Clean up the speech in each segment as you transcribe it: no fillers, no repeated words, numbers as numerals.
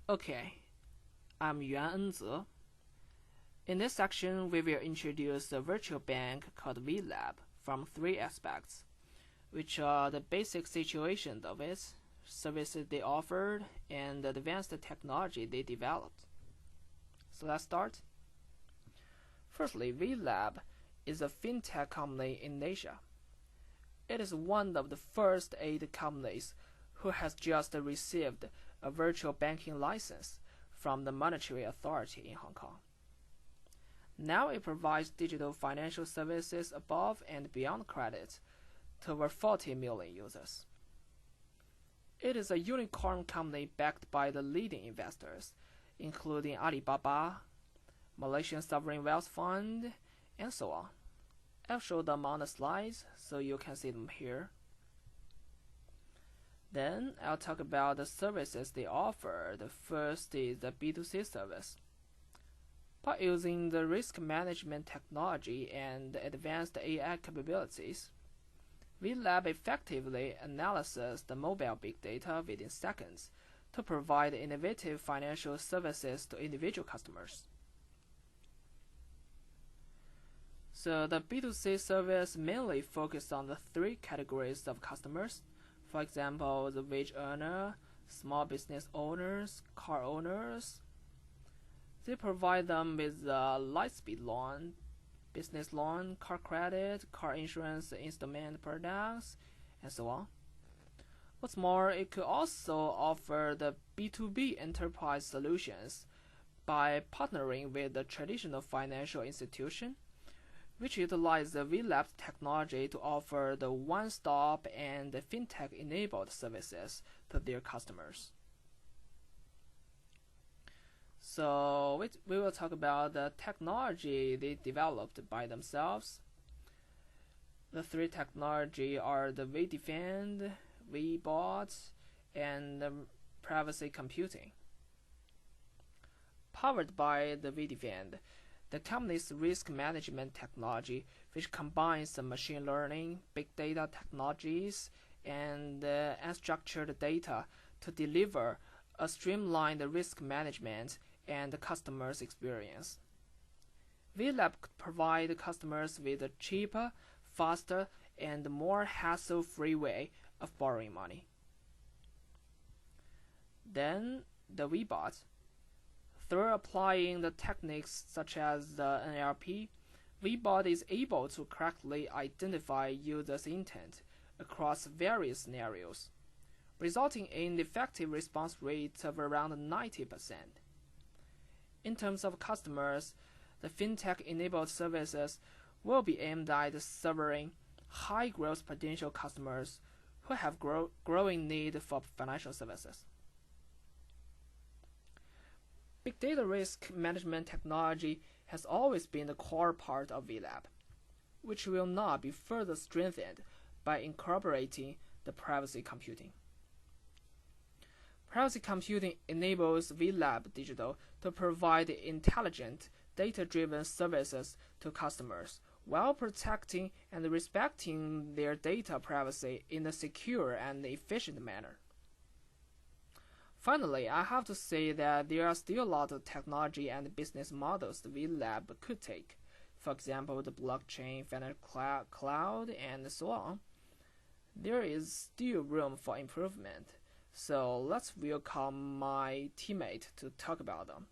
Okay, I'm Yuan Enze. In this section, we will introduce a virtual bank called Welab from three aspects, which are the basic situation of it, services they offered, and the advanced technology they developed. So let's start. Firstly, Welab is a fintech company in Asia. It is one of the first 8 companies who has just received a virtual banking license from the Monetary Authority in Hong Kong. Now it provides digital financial services above and beyond credit to over 40 million users. It is a unicorn company backed by the leading investors, including Alibaba, Malaysian Sovereign Wealth Fund, and so on. I've showed them on the slides, so you can see them here. Then I'll talk about the services they offer. The first is the B2C service. By using the risk management technology and advanced AI capabilities, Welab effectively analyzes the mobile big data within seconds to provide innovative financial services to individual customers. So the B2C service mainly focuses on the 3 categories of customers. For example, the wage earner, small business owners, car owners. They provide them with light speed loan, business loan, car credit, car insurance installment products, and so on. What's more, it could also offer the B2B enterprise solutions by partnering with the traditional financial institution, which utilize the Welab technology to offer the one-stop and fintech-enabled services to their customers. So we will talk about the technology they developed by themselves. The 3 technology are the WeDefend, WeBot, and privacy computing. Powered by the WeDefend, the company's risk management technology, which combines the machine learning, big data technologies, and unstructured data to deliver a streamlined risk management and the customer's experience. Welab could provide customers with a cheaper, faster, and more hassle-free way of borrowing money. Then the WeBot. Through applying the techniques such as the NLP, WeBot is able to correctly identify users' intent across various scenarios, resulting in an effective response rate of around 90%. In terms of customers, the fintech-enabled services will be aimed at serving high growth potential customers who have growing need for financial services. Big data risk management technology has always been the core part of Welab, which will now be further strengthened by incorporating the privacy computing. Privacy computing enables Welab Digital to provide intelligent, data-driven services to customers while protecting and respecting their data privacy in a secure and efficient manner. Finally, I have to say that there are still a lot of technology and business models that Welab could take. For example, the blockchain, financial cloud, and so on. There is still room for improvement. So let's welcome my teammate to talk about them.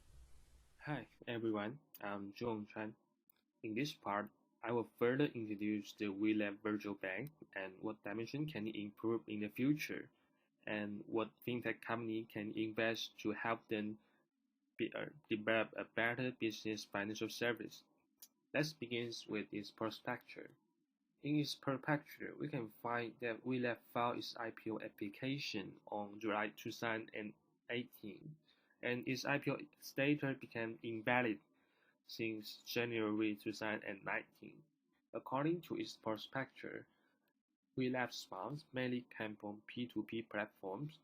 Hi everyone, I'm John Chan. In this part, I will further introduce the Welab Virtual Bank and what dimension can it improve in the future, and what fintech company can invest to help them develop a better business financial service. Let's begin with its prospectus. In its prospectus, we can find that Welab filed its IPO application on July 2018, and its IPO status became invalid since January 2019. According to its prospectus, Welab's funds mainly came from P2P platforms,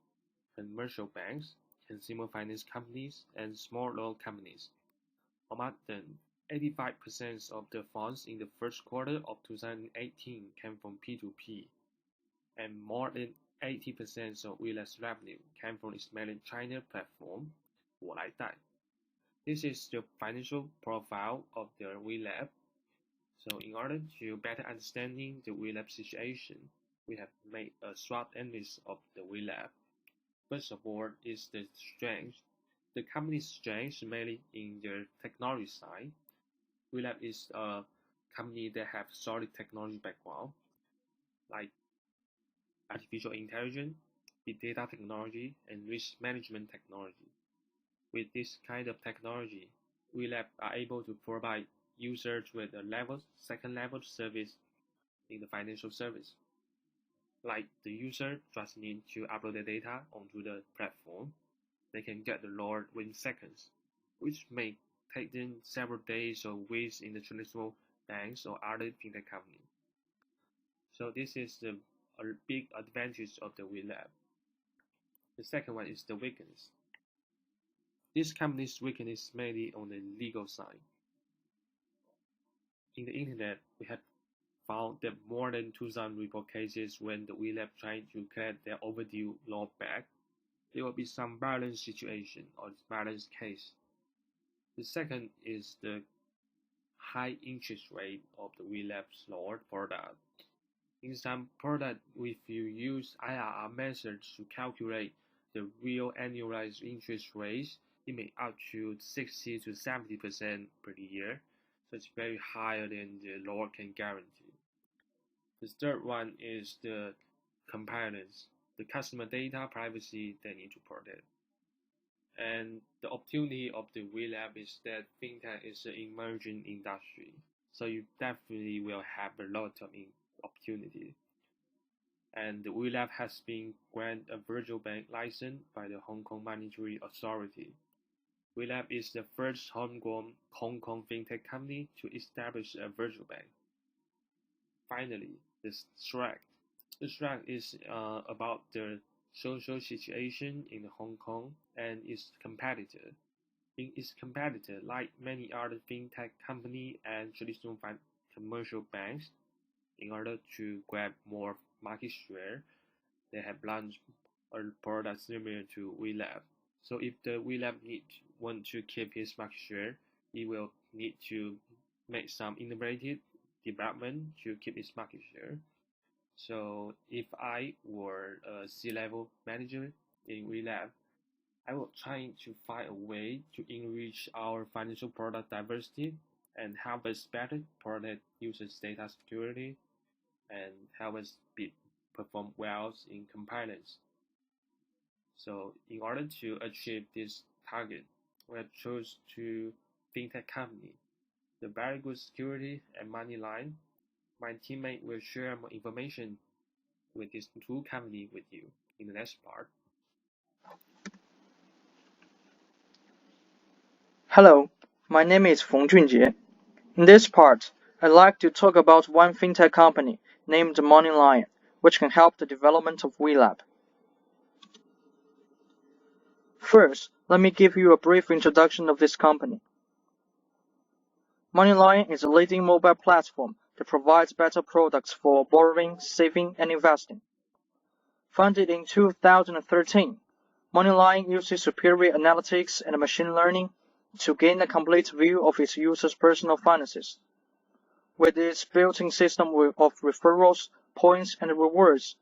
commercial banks, consumer finance companies, and small loan companies. Among them, 85% of the funds in the first quarter of 2018 came from P2P, and more than 80% of Welab's revenue came from its mainland China platform, 我来贷. This is the financial profile of the Welab. So in order to better understanding the Welab situation, we have made a SWOT analysis of the Welab. First of all is the strength. The company's strength is mainly in their technology side. Welab is a company that have solid technology background, like artificial intelligence, big data technology, and risk management technology. With this kind of technology, Welab are able to provide users with a second level service in the financial service. Like the user just need to upload the data onto the platform, they can get the loan within seconds, which may take them several days or weeks in the traditional banks or other fintech company. So this is a big advantage of the Welab. The second one is the weakness. This company's weakness is mainly on the legal side. In the internet, we have found that more than 2,000 report cases when the Welab trying to collect their overdue loan back, there will be some balance situation or balance case. The second is the high interest rate of the Welab's loan product. In some product, if you use IRR methods to calculate the real annualized interest rates, it may up to 60 to 70% per year, so it's very higher than the loan can guarantee. The third one is the compliance, the customer data privacy they need to protect. And the opportunity of the Welab is that fintech is an emerging industry, so you definitely will have a lot of opportunity. And the Welab has been granted a virtual bank license by the Hong Kong Monetary Authority. Welab is the first homegrown Hong Kong fintech company to establish a virtual bank. Finally, the strength. The strength is about the social situation in Hong Kong and its competitor. In its competitor, like many other fintech companies and traditional commercial banks, in order to grab more market share, they have launched a product similar to Welab. So if the Welab want to keep his market share, he will need to make some innovative development to keep its market share. So if I were a C-level manager in Welab, I will try to find a way to enrich our financial product diversity and help us better protect users' data security and help us perform well in compliance. So in order to achieve this target, we have chosen two fintech company, the very good security and money line. My teammate will share more information with these two companies with you in the next part. Hello, my name is Feng Junjie. In this part, I'd like to talk about one fintech company named MoneyLion, which can help the development of Welab. First, let me give you a brief introduction of this company. MoneyLion is a leading mobile platform that provides better products for borrowing, saving, and investing. Founded in 2013, MoneyLion uses superior analytics and machine learning to gain a complete view of its users' personal finances. With its built-in system of referrals, points, and rewards,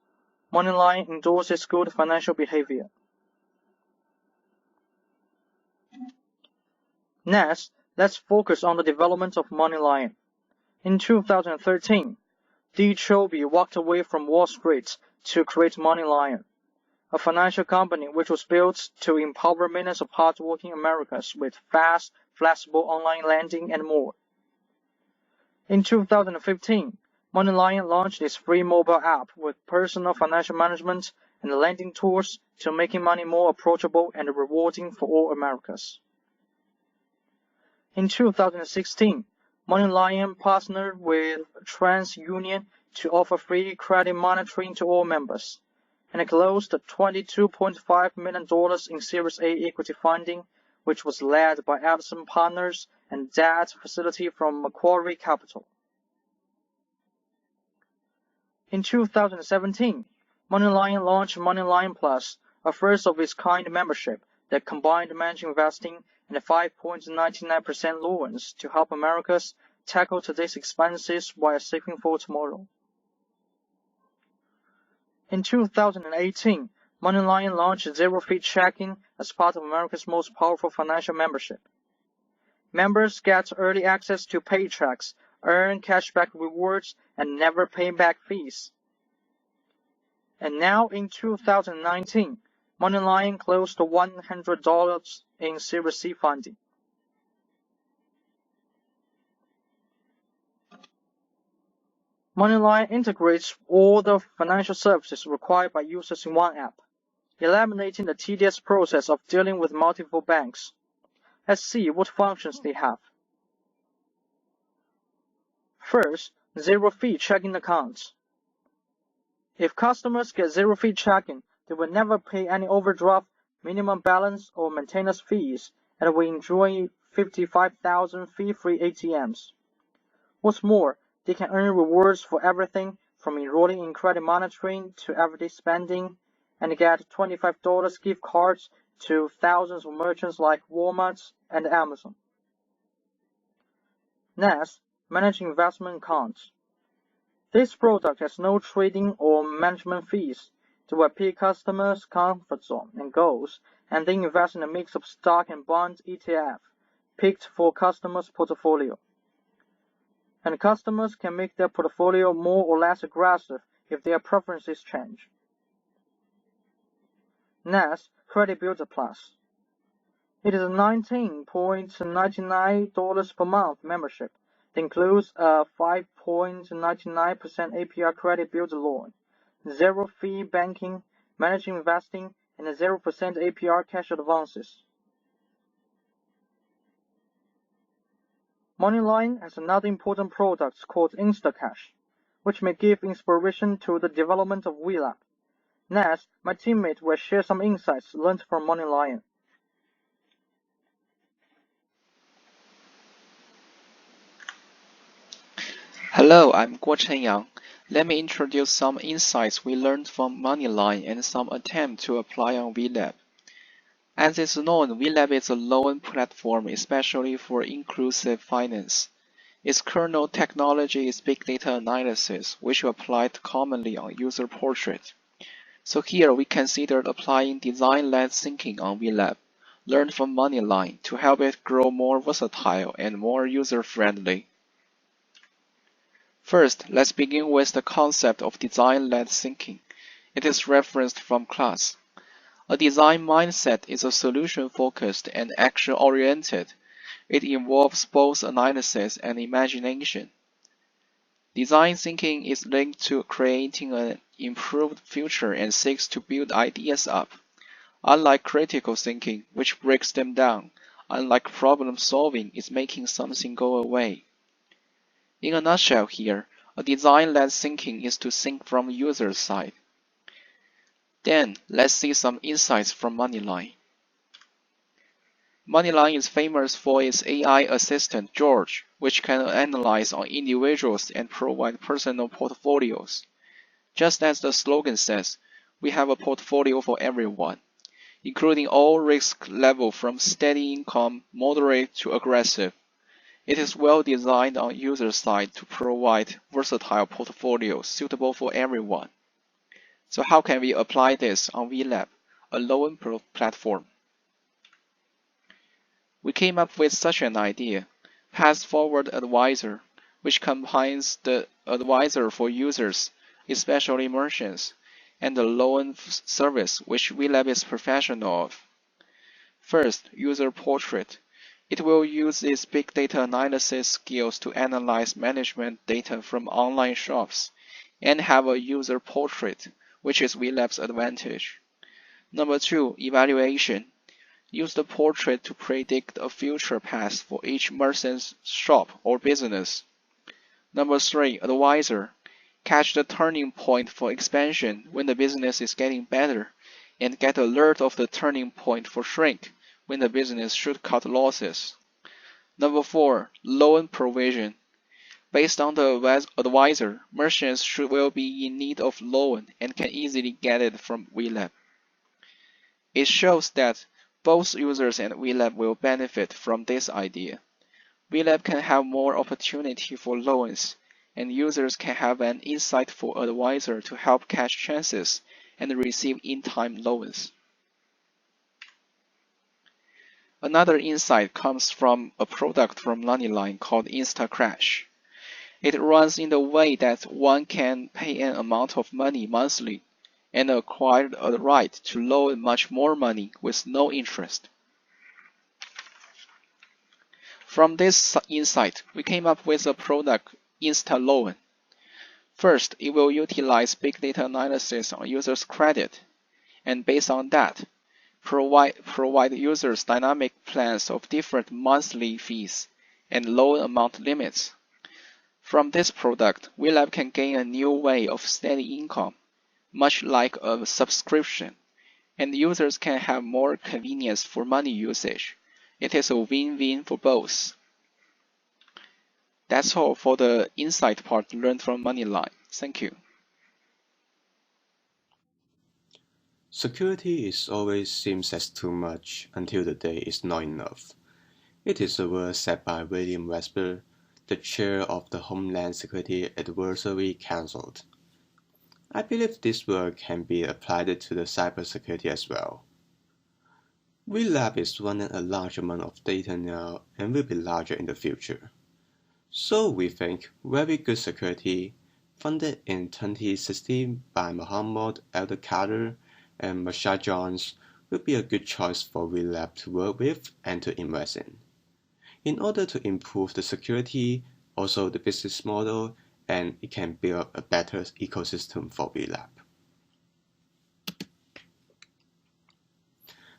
MoneyLion endorses good financial behavior. Next, let's focus on the development of MoneyLion. In 2013, Dee Choubey walked away from Wall Street to create MoneyLion, a financial company which was built to empower millions of hardworking Americans with fast, flexible online lending and more. In 2015, MoneyLion launched its free mobile app with personal financial management and lending tools to making money more approachable and rewarding for all Americans. In 2016, MoneyLion partnered with TransUnion to offer free credit monitoring to all members, and closed $22.5 million in Series A equity funding, which was led by Edison Partners and debt facility from Macquarie Capital. In 2017, MoneyLion launched MoneyLion Plus, a first-of-its-kind membership the combined managed investing and the 5.99% loans to help Americans tackle today's expenses while saving for tomorrow. In 2018, MoneyLion launched zero-fee checking as part of America's most powerful financial membership. Members get early access to paychecks, earn cashback rewards, and never pay back fees. And now in 2019, MoneyLion closed $100 in Series C funding. MoneyLion integrates all the financial services required by users in one app, eliminating the tedious process of dealing with multiple banks. Let's see what functions they have. First, zero-fee checking accounts. If customers get zero-fee checking, they will never pay any overdraft, minimum balance, or maintenance fees, and will enjoy 55,000 fee-free ATMs. What's more, they can earn rewards for everything from enrolling in credit monitoring to everyday spending, and get $25 gift cards to thousands of merchants like Walmart and Amazon. Next, manage investment accounts. This product has no trading or management fees. They will pick customers' comfort zone and goals, and then invest in a mix of stock and bond ETF picked for customers' portfolio. And customers can make their portfolio more or less aggressive if their preferences change. Next, Credit Builder Plus. It is a $19.99 per month membership that includes a 5.99% APR credit builder loan, zero-fee banking, managed investing, and a 0% APR cash advances. MoneyLion has another important product called InstaCash, which may give inspiration to the development of Welab. Next, my teammate will share some insights learned from MoneyLion. Hello, I'm Guo Chenyang. Let me introduce some insights we learned from MoneyLion and some attempt to apply on Welab. As is known, Welab is a loan platform especially for inclusive finance. Its kernel technology is big data analysis, which applied commonly on user portrait. So here we considered applying design-led thinking on Welab, learned from MoneyLion to help it grow more versatile and more user-friendly. First, let's begin with the concept of design-led thinking. It is referenced from class. A design mindset is a solution-focused and action-oriented. It involves both analysis and imagination. Design thinking is linked to creating an improved future and seeks to build ideas up. Unlike critical thinking, which breaks them down, unlike problem solving is making something go away. In a nutshell here, a design-led thinking is to think from the user's side. Then, let's see some insights from MoneyLion. MoneyLion is famous for its AI assistant, George, which can analyze on individuals and provide personal portfolios. Just as the slogan says, we have a portfolio for everyone, including all risk levels from steady income, moderate to aggressive. It is well designed on user side to provide versatile portfolios suitable for everyone. So how can we apply this on Welab, a loan platform? We came up with such an idea, Path-Forward Advisor, which combines the advisor for users, especially merchants, and the loan service which Welab is professional of. First, user portrait. It will use its big data analysis skills to analyze management data from online shops and have a user portrait, which is Welab's advantage. Number 2, evaluation. Use the portrait to predict a future path for each merchant's shop or business. Number 3, advisor. Catch the turning point for expansion when the business is getting better, and get alert of the turning point for shrink when the business should cut losses. Number 4, loan provision. Based on the advisor, merchants will be in need of loan and can easily get it from Welab. It shows that Both users and Welab will benefit from this idea. Welab can have more opportunity for loans, and users can have an insightful advisor to help catch chances and receive in-time loans. Another insight comes from a product from MoneyLion called InstaCrash. It runs in the way that one can pay an amount of money monthly and acquire a right to loan much more money with no interest. From this insight, we came up with a product, InstaLoan. First, it will utilize big data analysis on users' credit, and based on that, provide users dynamic plans of different monthly fees and loan amount limits. From this product, Welab can gain a new way of steady income, much like a subscription, and users can have more convenience for money usage. It is a win-win for both. That's all for the insight part learned from MoneyLion. Thank you. Security is always seems as too much until the day is not enough. It is a word said by William Vesper, the chair of the Homeland Security Advisory Council. I believe this word can be applied to the cybersecurity as well. Welab is running a large amount of data now and will be larger in the future. So we think very good security, funded in 2016 by Mohammed Al-Qadir and Masha Jones, will be a good choice for Welab to work with and to invest in. In order to improve the security, also the business model, and it can build a better ecosystem for Welab.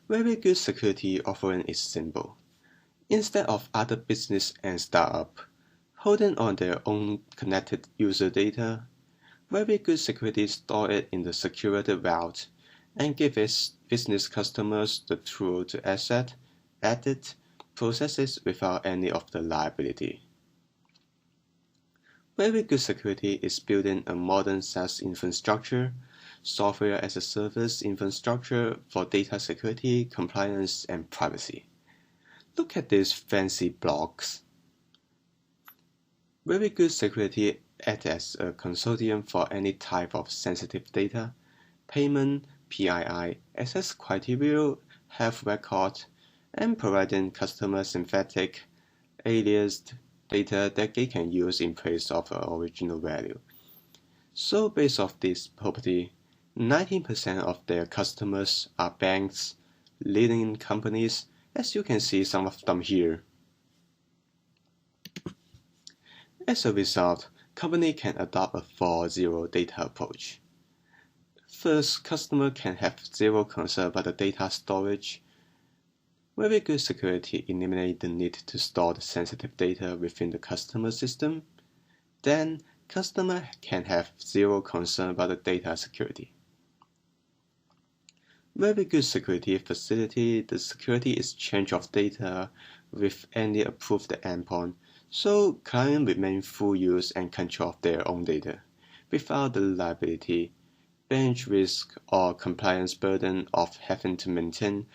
Very good security offering is simple. Instead of other business and startup holding on their own connected user data, very good security store it in the secured vault and give its business customers the tool to access, edit, process it without any of the liability. Very good security is building a modern SaaS infrastructure, software as a service infrastructure for data security, compliance, and privacy. Look at these fancy blocks. Very good security acts as a consortium for any type of sensitive data, payment, PII, access criteria, health record, and providing customer synthetic, aliased data that they can use in place of the original value. So based off this property, 19% of their customers are banks, leading companies, as you can see some of them here. As a result, company can adopt a 4-0 data approach. First, customer can have zero concern about the data storage. Very good security eliminates the need to store the sensitive data within the customer system. Then, customer can have zero concern about the data security. Very good security facilitate the security exchange of data with any approved endpoint, so clients remain full use and control of their own data, without the liability, bench risk, or compliance burden of having to maintain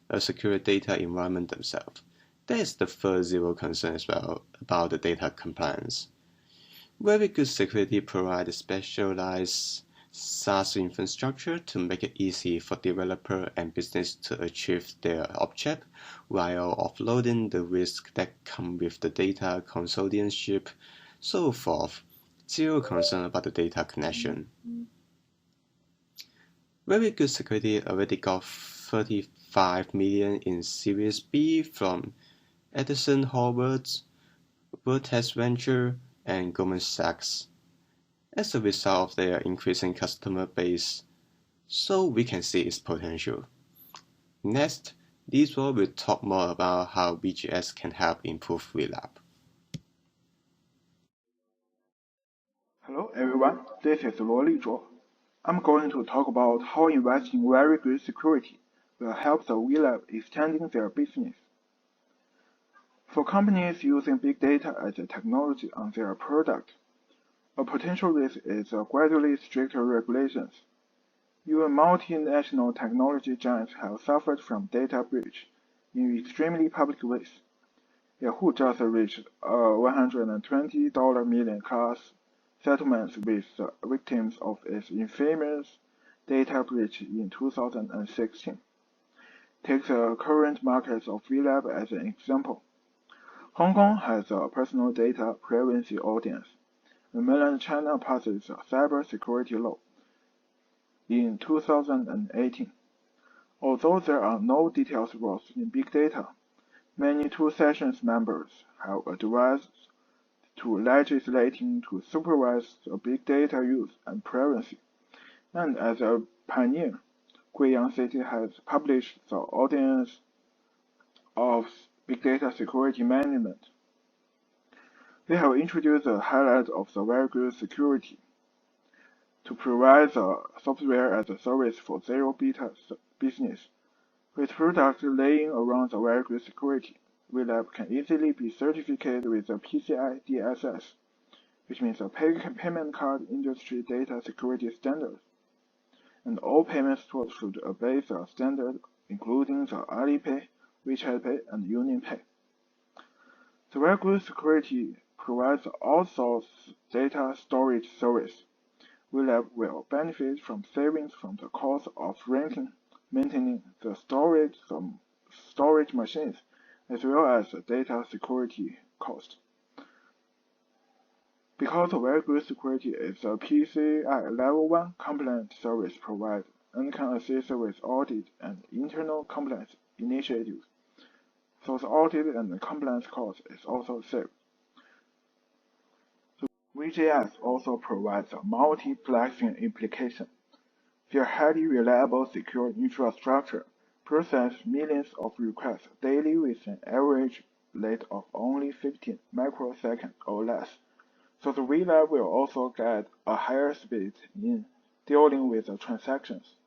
a secure data environment themselves. That is the first zero concern as well about the data compliance. Very good security provides specialized SaaS infrastructure to make it easy for developer and business to achieve their object while offloading the risk that come with the data consortiumship, so forth. Zero concern about the data connection. Very good security already got 35 million in Series B from Edison Horowitz, Vertex Venture, and Goldman Sachs as a result of their increasing customer base, so we can see its potential. Next, Lizhuo will talk more about how BGS can help improve Welab. Hello everyone, this is Lizhuo. I'm going to talk about how investing in very good security will help the Welab extending their business. For companies using big data as a technology on their product, a potential risk is gradually stricter regulations. Even multinational technology giants have suffered from data breach in extremely public ways. Yahoo just reached a $120 million class settlements with the victims of its infamous data breach in 2016. Take the current market of Welab as an example. Hong Kong has a personal data privacy ordinance, and mainland China passes a cyber security law in 2018. Although there are no detailed rules in big data, many two sessions members have advised to legislating to supervise the big data use and privacy. And as a pioneer, Guiyang City has published the Ordinance of Big Data Security Management. They have introduced the highlight of the very good security to provide the software as a service for zero beta business. With products laying around the very good security, Welab can easily be certificated with the PCI DSS, which means the payment card industry data security standard. And all payment stores should obey the standard, including the Alipay, WeChat Pay, and UnionPay. The very good security provides outsourced data storage service. Welab will benefit from savings from the cost of renting, maintaining the storage machines, as well as the data security cost. Because very good security is a PCI Level 1 compliant service provider and can assist with audit and internal compliance initiatives, so the audit and compliance cost is also saved. VJS also provides a multiplexing application. Their highly reliable secure infrastructure processes millions of requests daily with an average rate of only 15 microseconds or less. So the Welab will also get a higher speed in dealing with the transactions.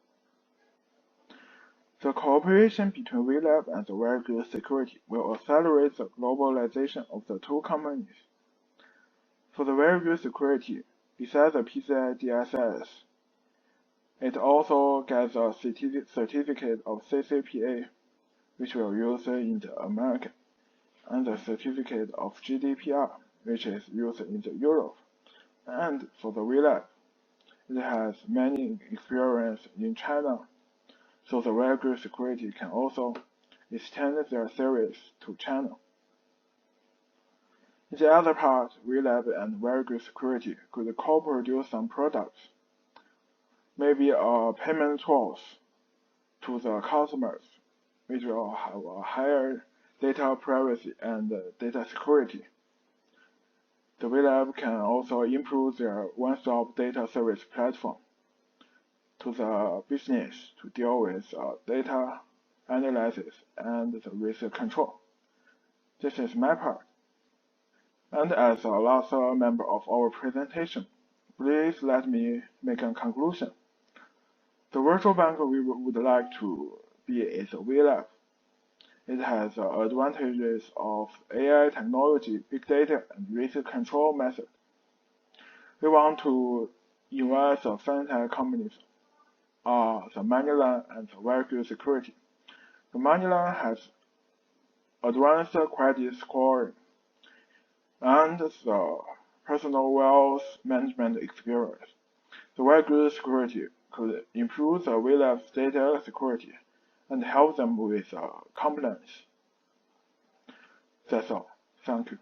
The cooperation between Welab and the very good security will accelerate the globalization of the two companies. For the very good security, besides the PCI DSS, it also gets a certificate of CCPA, which we'll use in the American, and a certificate of GDPR, which is used in the Europe. And for the Welab, it has many experience in China, so the very good security can also extend their service to China. In the other part, Welab and very good security could co-produce some products, maybe a payment tools to the customers, which will have a higher data privacy and data security. The Welab can also improve their one-stop data service platform to the business to deal with data analysis and the risk control. This is my part. And as a last member of our presentation, please let me make a conclusion. The virtual bank we would like to be is Welab. It has advantages of AI technology, big data, and risk control method. We want to invest the fintech companies the MoneyLion and the very good security. The MoneyLion has advanced credit scoring and the personal wealth management experience. The very good security could improve the Welab's data security and help them with compliance. That's all. Thank you.